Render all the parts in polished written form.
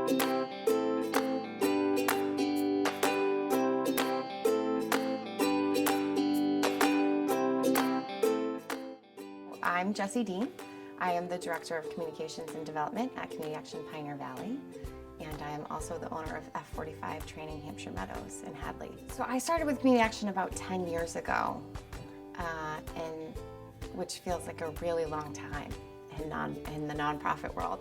I'm Jessie Dean. I am the Director of Communications and Development at Community Action Pioneer Valley, and I am also the owner of F45 Training Hampshire Meadows in Hadley. So I started with Community Action about 10 years ago, and which feels like a really long time in the nonprofit world.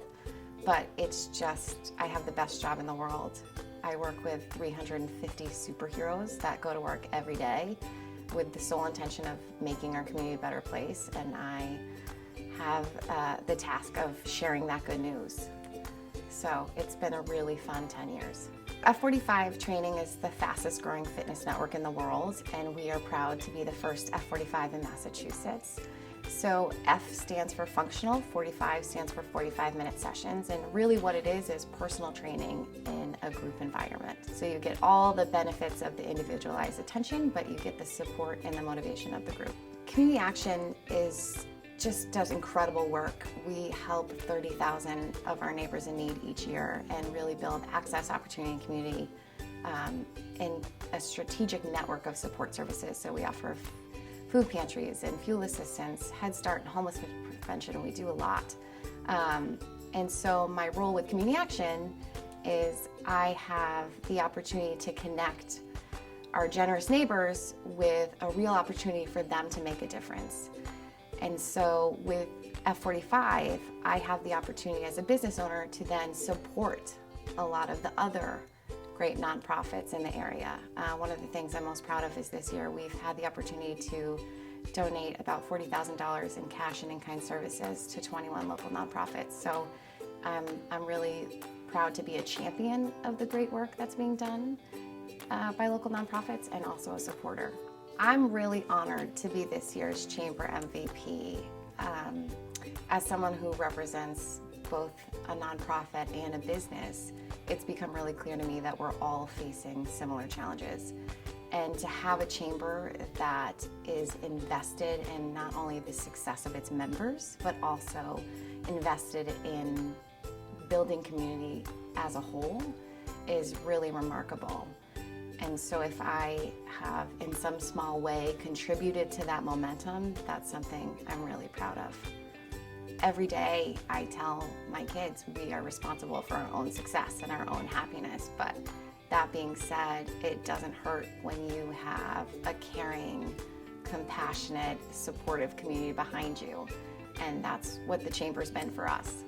But it's just, I have the best job in the world. I work with 350 superheroes that go to work every day with the sole intention of making our community a better place, and I have the task of sharing that good news. So it's been a really fun 10 years. F45 Training is the fastest growing fitness network in the world, and we are proud to be the first F45 in Massachusetts. So F stands for functional, 45 stands for 45-minute sessions, and really what it is personal training in a group environment. So you get all the benefits of the individualized attention, but you get the support and the motivation of the group. Community Action just does incredible work. We help 30,000 of our neighbors in need each year and really build access, opportunity, and community in a strategic network of support services. So we offer food pantries and fuel assistance, Head Start, and homelessness prevention, and we do a lot. And so my role with Community Action is I have the opportunity to connect our generous neighbors with a real opportunity for them to make a difference. And so with F45, I have the opportunity as a business owner to then support a lot of the other great nonprofits in the area. One of the things I'm most proud of is this year we've had the opportunity to donate about $40,000 in cash and in-kind services to 21 local nonprofits. So I'm really proud to be a champion of the great work that's being done by local nonprofits and also a supporter. I'm really honored to be this year's Chamber MVP. As someone who represents both a nonprofit and a business, it's become really clear to me that we're all facing similar challenges. And to have a chamber that is invested in not only the success of its members, but also invested in building community as a whole is really remarkable. And so if I have, in some small way, contributed to that momentum, that's something I'm really proud of. Every day I tell my kids we are responsible for our own success and our own happiness, but that being said, it doesn't hurt when you have a caring, compassionate, supportive community behind you, and that's what the Chamber's been for us.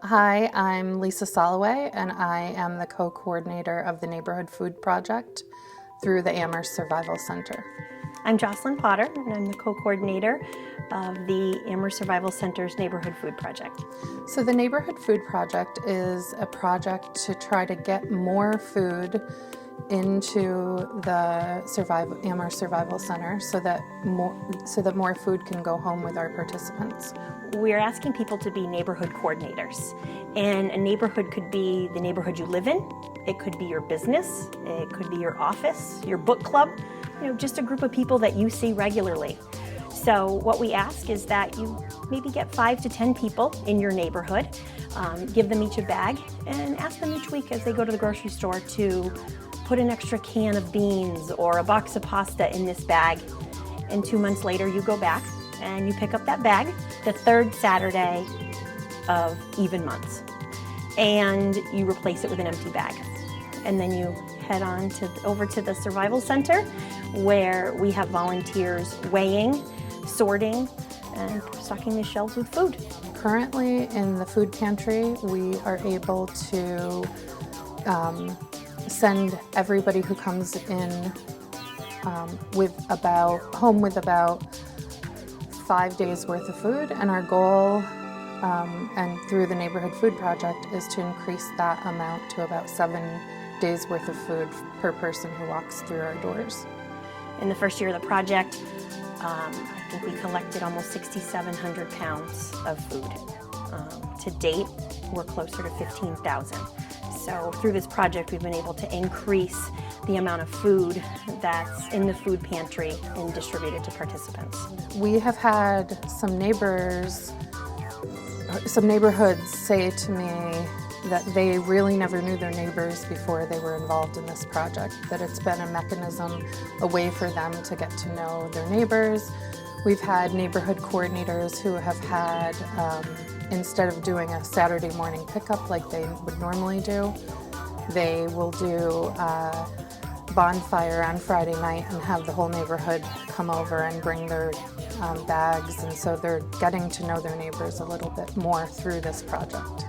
Hi, I'm Lisa Soloway, and I am the co-coordinator of the Neighborhood Food Project through the Amherst Survival Center. I'm Jocelyn Potter, and I'm the co-coordinator of the Amherst Survival Center's Neighborhood Food Project. So the Neighborhood Food Project is a project to try to get more food into the Amherst Survival Center so that more food can go home with our participants. We're asking people to be neighborhood coordinators, and a neighborhood could be the neighborhood you live in, it could be your business, it could be your office, your book club, just a group of people that you see regularly. So what we ask is that you maybe get 5 to 10 people in your neighborhood, give them each a bag, and ask them each week as they go to the grocery store to put an extra can of beans or a box of pasta in this bag. And 2 months later you go back and you pick up that bag the third Saturday of even months, and you replace it with an empty bag. And then you head on over to the Survival Center, where we have volunteers weighing, sorting, and stocking the shelves with food. Currently in the food pantry, we are able to send everybody who comes in home with about 5 days worth of food, and our goal and through the Neighborhood Food Project is to increase that amount to about 7 days worth of food per person who walks through our doors. In the first year of the project, I think we collected almost 6,700 pounds of food. To date, we're closer to 15,000. So through this project, we've been able to increase the amount of food that's in the food pantry and distributed to participants. We have had some neighbors, some neighborhoods say to me that they really never knew their neighbors before they were involved in this project, that it's been a mechanism, a way for them to get to know their neighbors. We've had neighborhood coordinators who have had, instead of doing a Saturday morning pickup like they would normally do, they will do a bonfire on Friday night and have the whole neighborhood come over and bring their bags, and so they're getting to know their neighbors a little bit more through this project.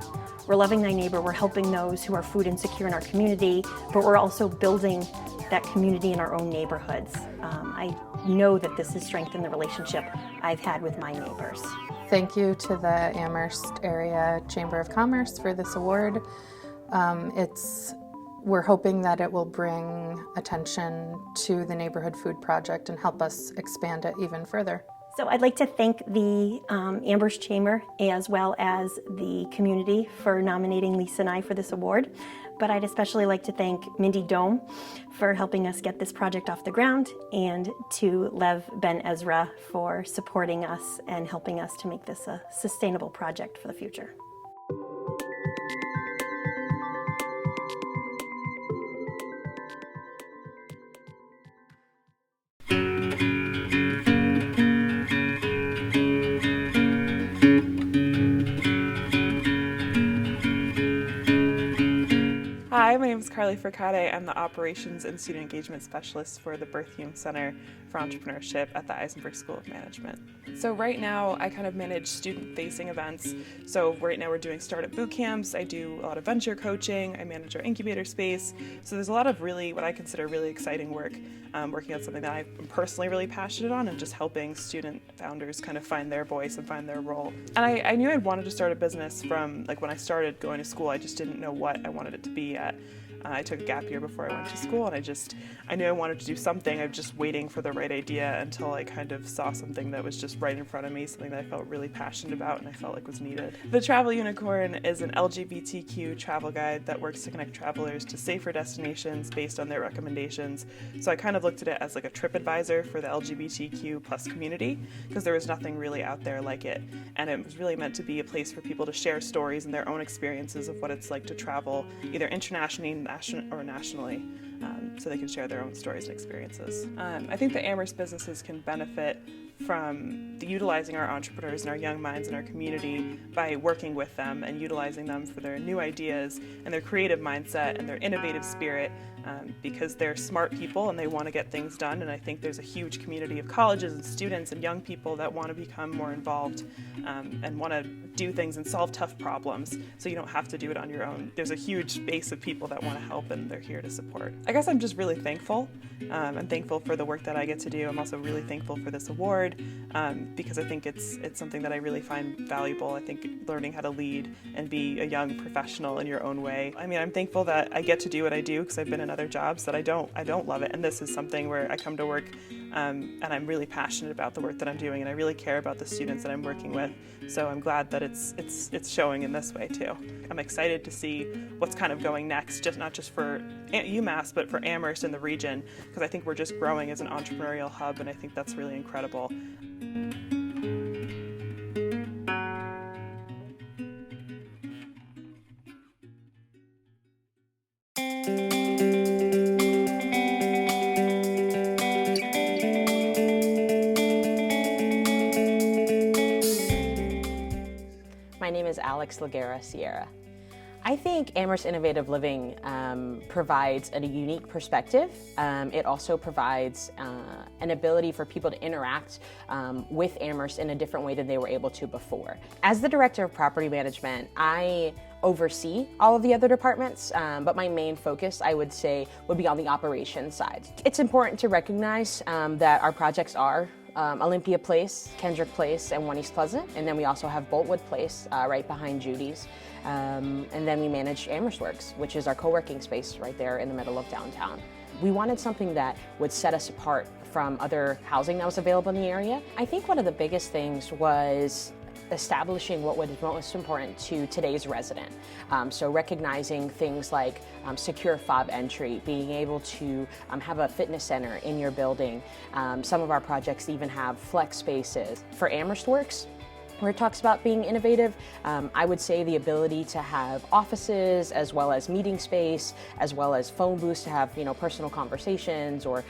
We're loving thy neighbor, we're helping those who are food insecure in our community, but we're also building that community in our own neighborhoods. I know that this has strengthened the relationship I've had with my neighbors. Thank you to the Amherst Area Chamber of Commerce for this award. We're hoping that it will bring attention to the Neighborhood Food Project and help us expand it even further. So I'd like to thank the Amherst Chamber as well as the community for nominating Lisa and I for this award. But I'd especially like to thank Mindy Dome for helping us get this project off the ground, and to Lev Ben Ezra for supporting us and helping us to make this a sustainable project for the future. Hi, my name is Carly Furcade. I'm the Operations and Student Engagement Specialist for the Berthium Center for Entrepreneurship at the Eisenberg School of Management. So right now I kind of manage student-facing events. So right now we're doing startup boot camps, I do a lot of venture coaching, I manage our incubator space. So there's a lot of really, what I consider really exciting work, working on something that I'm personally really passionate on, and just helping student founders kind of find their voice and find their role. And I knew I'd wanted to start a business from, like, when I started going to school. I just didn't know what I wanted it to be yet. I took a gap year before I went to school, and I knew I wanted to do something. I was just waiting for the right idea until I kind of saw something that was just right in front of me, something that I felt really passionate about and I felt like was needed. The Travel Unicorn is an LGBTQ travel guide that works to connect travelers to safer destinations based on their recommendations. So I kind of looked at it as like a TripAdvisor for the LGBTQ plus community, because there was nothing really out there like it. And it was really meant to be a place for people to share stories and their own experiences of what it's like to travel, either internationally or nationally, so they can share their own stories and experiences. I think the Amherst businesses can benefit from utilizing our entrepreneurs and our young minds in our community by working with them and utilizing them for their new ideas and their creative mindset and their innovative spirit, because they're smart people and they want to get things done. And I think there's a huge community of colleges and students and young people that want to become more involved and want to do things and solve tough problems, so you don't have to do it on your own. There's a huge base of people that want to help, and they're here to support. I guess I'm just really thankful. I'm thankful for the work that I get to do. I'm also really thankful for this award, because I think it's something that I really find valuable. I think learning how to lead and be a young professional in your own way. I mean, I'm thankful that I get to do what I do, because I've been in other jobs that I don't love it, and this is something where I come to work and I'm really passionate about the work that I'm doing, and I really care about the students that I'm working with. So I'm glad that it's showing in this way too. I'm excited to see what's kind of going next, not just for UMass, but for Amherst and the region, because I think we're just growing as an entrepreneurial hub, and I think that's really incredible. My name is Alex Laguerra Sierra. I think Amherst Innovative Living provides a unique perspective. It also provides an ability for people to interact with Amherst in a different way than they were able to before. As the Director of Property Management, I oversee all of the other departments, but my main focus, I would say, would be on the operations side. It's important to recognize that our projects are Olympia Place, Kendrick Place, and One East Pleasant, and then we also have Boltwood Place right behind Judy's, and then we manage Amherst Works, which is our co-working space right there in the middle of downtown. We wanted something that would set us apart from other housing that was available in the area. I think one of the biggest things was establishing what was most important to today's resident. So recognizing things like secure fob entry, being able to have a fitness center in your building. Some of our projects even have flex spaces. For Amherst Works, where it talks about being innovative, I would say the ability to have offices as well as meeting space, as well as phone booths to have personal conversations or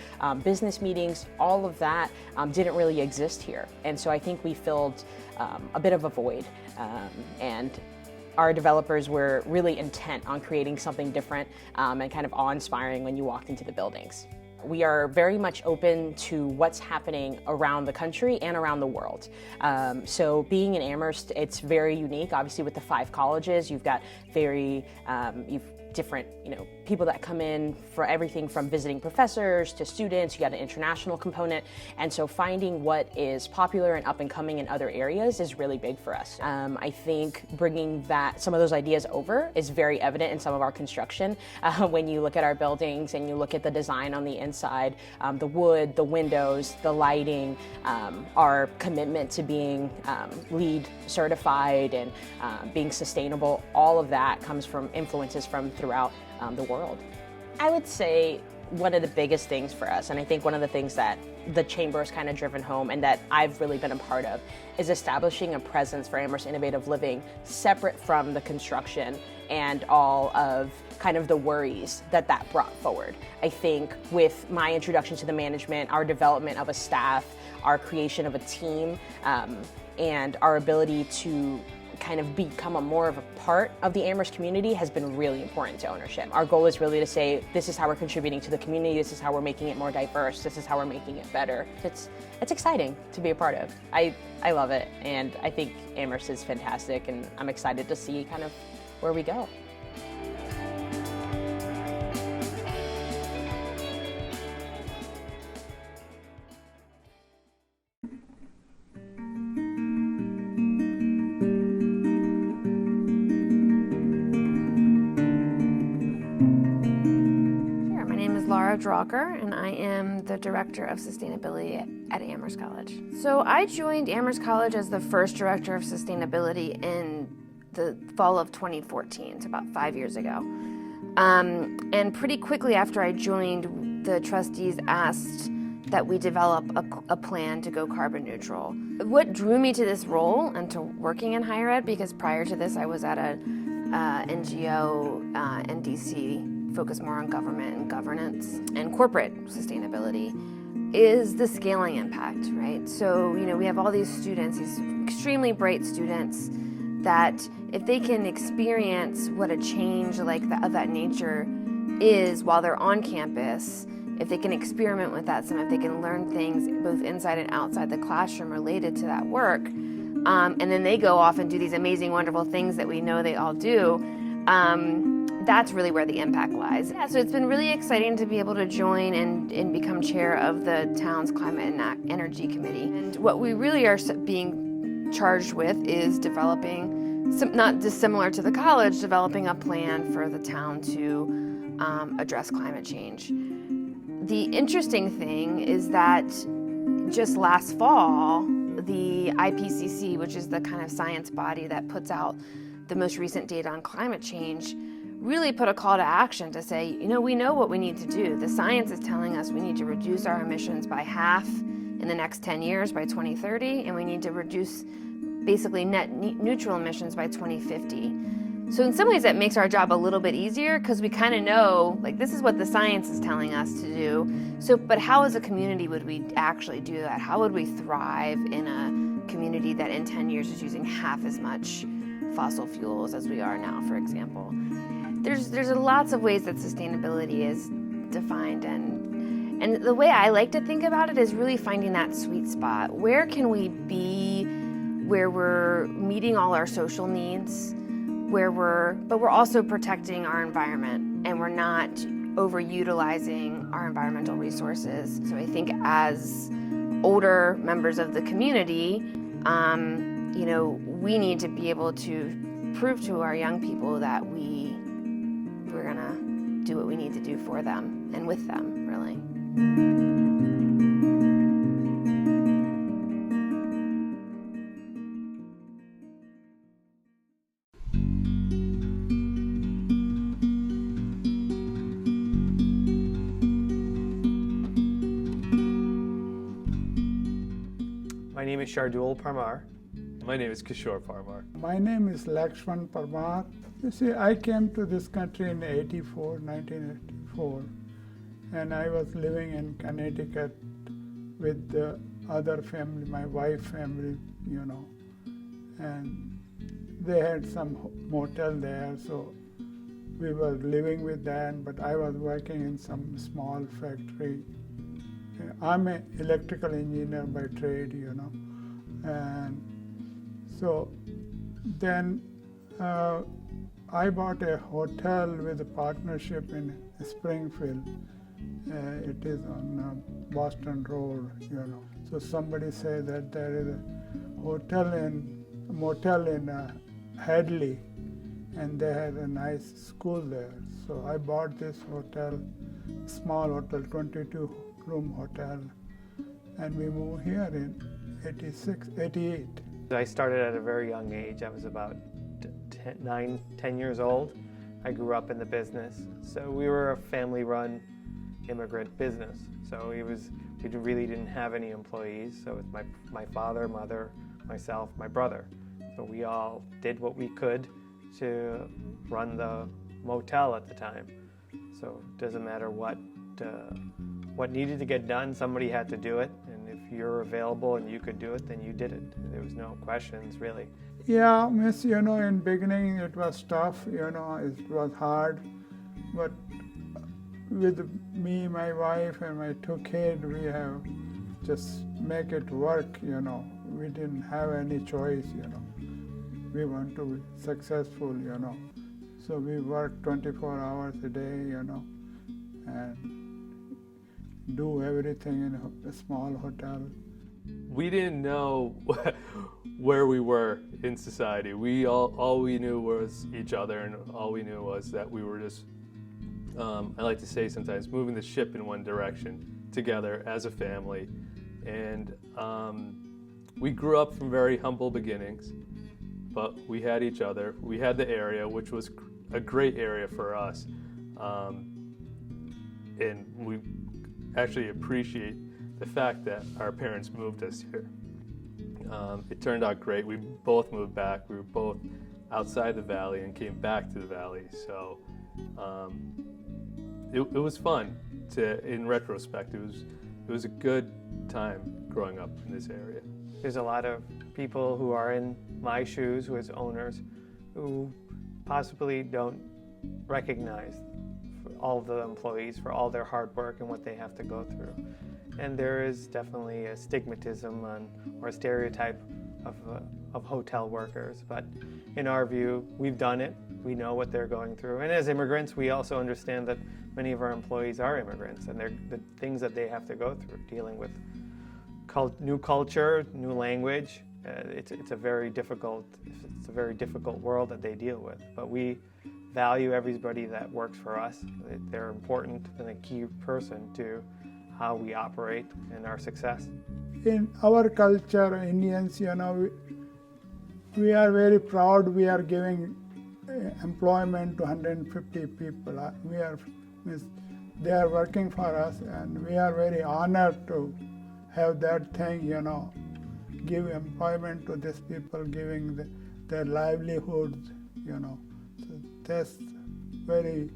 business meetings, all of that didn't really exist here. And so I think we filled a bit of a void. And our developers were really intent on creating something different and kind of awe-inspiring when you walked into the buildings. We are very much open to what's happening around the country and around the world. So being in Amherst, it's very unique. Obviously with the 5 colleges, you've got you've different people that come in for everything from visiting professors to students. You got an international component, and so finding what is popular and up and coming in other areas is really big for us. I think bringing some of those ideas over is very evident in some of our construction. When you look at our buildings and you look at the design on the inside, the wood, the windows, the lighting, our commitment to being LEED certified and being sustainable, all of that comes from influences from throughout the world. I would say one of the biggest things for us, and I think one of the things that the Chamber has kind of driven home and that I've really been a part of, is establishing a presence for Amherst Innovative Living separate from the construction and all of kind of the worries that brought forward. I think with my introduction to the management, our development of a staff, our creation of a team, and our ability to kind of become more of a part of the Amherst community has been really important to ownership. Our goal is really to say, this is how we're contributing to the community, this is how we're making it more diverse, this is how we're making it better. It's exciting to be a part of. I love it, and I think Amherst is fantastic, and I'm excited to see kind of where we go. Drucker, and I am the Director of Sustainability at Amherst College. So I joined Amherst College as the first Director of Sustainability in the fall of 2014, so about 5 years ago. And pretty quickly after I joined, the trustees asked that we develop a plan to go carbon neutral. What drew me to this role and to working in higher ed, because prior to this I was at a NGO in DC, focused more on government and governance and corporate sustainability, is the scaling impact, right? So, we have all these students, these extremely bright students, that if they can experience what a change of that nature is while they're on campus, if they can experiment with that, if they can learn things both inside and outside the classroom related to that work, and then they go off and do these amazing, wonderful things that we know they all do, that's really where the impact lies. Yeah, so it's been really exciting to be able to join and become chair of the town's Climate and Energy Committee. And what we really are being charged with is developing, not dissimilar to the college, developing a plan for the town to address climate change. The interesting thing is that just last fall, the IPCC, which is the kind of science body that puts out the most recent data on climate change, really put a call to action to say, we know what we need to do. The science is telling us we need to reduce our emissions by half in the next 10 years by 2030, and we need to reduce basically net neutral emissions by 2050. So in some ways that makes our job a little bit easier, because we kind of know, this is what the science is telling us to do. So, but how as a community would we actually do that? How would we thrive in a community that in 10 years is using half as much fossil fuels as we are now, for example? There's lots of ways that sustainability is defined, and the way I like to think about it is really finding that sweet spot. Where can we be where we're meeting all our social needs, but we're also protecting our environment, and we're not overutilizing our environmental resources. So I think as older members of the community, we need to be able to prove to our young people that we're gonna do what we need to do for them and with them, really. is Shardul Parmar. My name is Kishore Parmar. My name is Lakshman Parmar. You see, I came to this country in 1984, and I was living in Connecticut with the other family, my wife's family, and they had some motel there, so we were living with them, but I was working in some small factory. I'm an electrical engineer by trade, and so then I bought a hotel with a partnership in Springfield. It is on Boston Road, So somebody said that there is a motel in Hadley, and they had a nice school there. So I bought this hotel, small hotel, 22-room hotel, and we moved here in 88. I started at a very young age. I was about 10 years old. I grew up in the business. So we were a family-run immigrant business. So we really didn't have any employees. So it's my father, mother, myself, my brother. So we all did what we could to run the motel at the time. So it doesn't matter what needed to get done, somebody had to do it. And if you're available and you could do it, then you did it. There was no questions, really. Yeah, miss, in beginning it was tough, it was hard. But with me, my wife, and my two kids, we have just make it work, We didn't have any choice, We want to be successful, So we work 24 hours a day, and do everything in a small hotel. We didn't know where we were in society. All we knew was each other, and all we knew was that we were just, I like to say sometimes, moving the ship in one direction together as a family. And we grew up from very humble beginnings, but we had each other. We had the area, which was a great area for us. And we actually appreciate the fact that our parents moved us here. It turned out great. We both moved back. We were both outside the valley and came back to the valley. So it was fun. In retrospect, it was a good time growing up in this area. There's a lot of people who are in my shoes, who as owners, who possibly don't recognize all of the employees for all their hard work and what they have to go through. And there is definitely a stigmatism or a stereotype of hotel workers. But in our view, we've done it. We know what they're going through. And as immigrants, we also understand that many of our employees are immigrants, and the things that they have to go through, dealing with new culture, new language. It's a very difficult world that they deal with. But we value everybody that works for us. They're important and a key person to how we operate and our success. In our culture, Indians, we are very proud. We are giving employment to 150 people. They are working for us, and we are very honored to have that thing, give employment to these people, giving their livelihoods, So that's very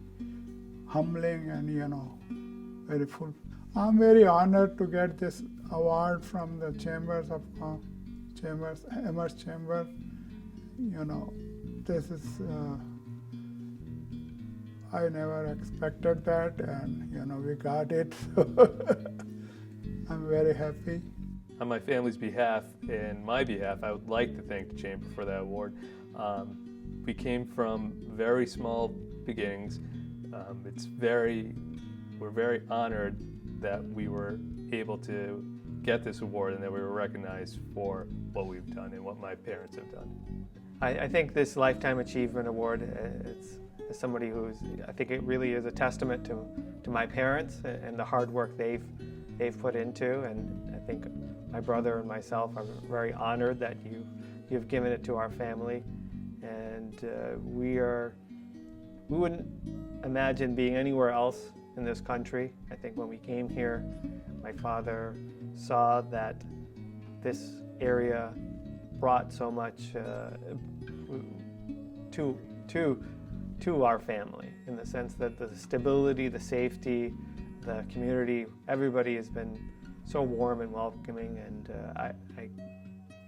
humbling and, very full. I'm very honored to get this award from the Amherst Chamber. This is, I never expected that, and we got it. I'm very happy. On my family's behalf and my behalf, I would like to thank the Chamber for that award. We came from very small beginnings. We're very honored that we were able to get this award and that we were recognized for what we've done and what my parents have done. I think this Lifetime Achievement Award, it's somebody I think it really is a testament to my parents and the hard work they've put into, and I think my brother and myself are very honored that you've given it to our family, and we wouldn't imagine being anywhere else in this country. I think when we came here, my father saw that this area brought so much to our family, in the sense that the stability, the safety, the community, everybody has been so warm and welcoming, and I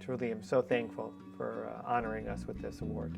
truly am so thankful for honoring us with this award.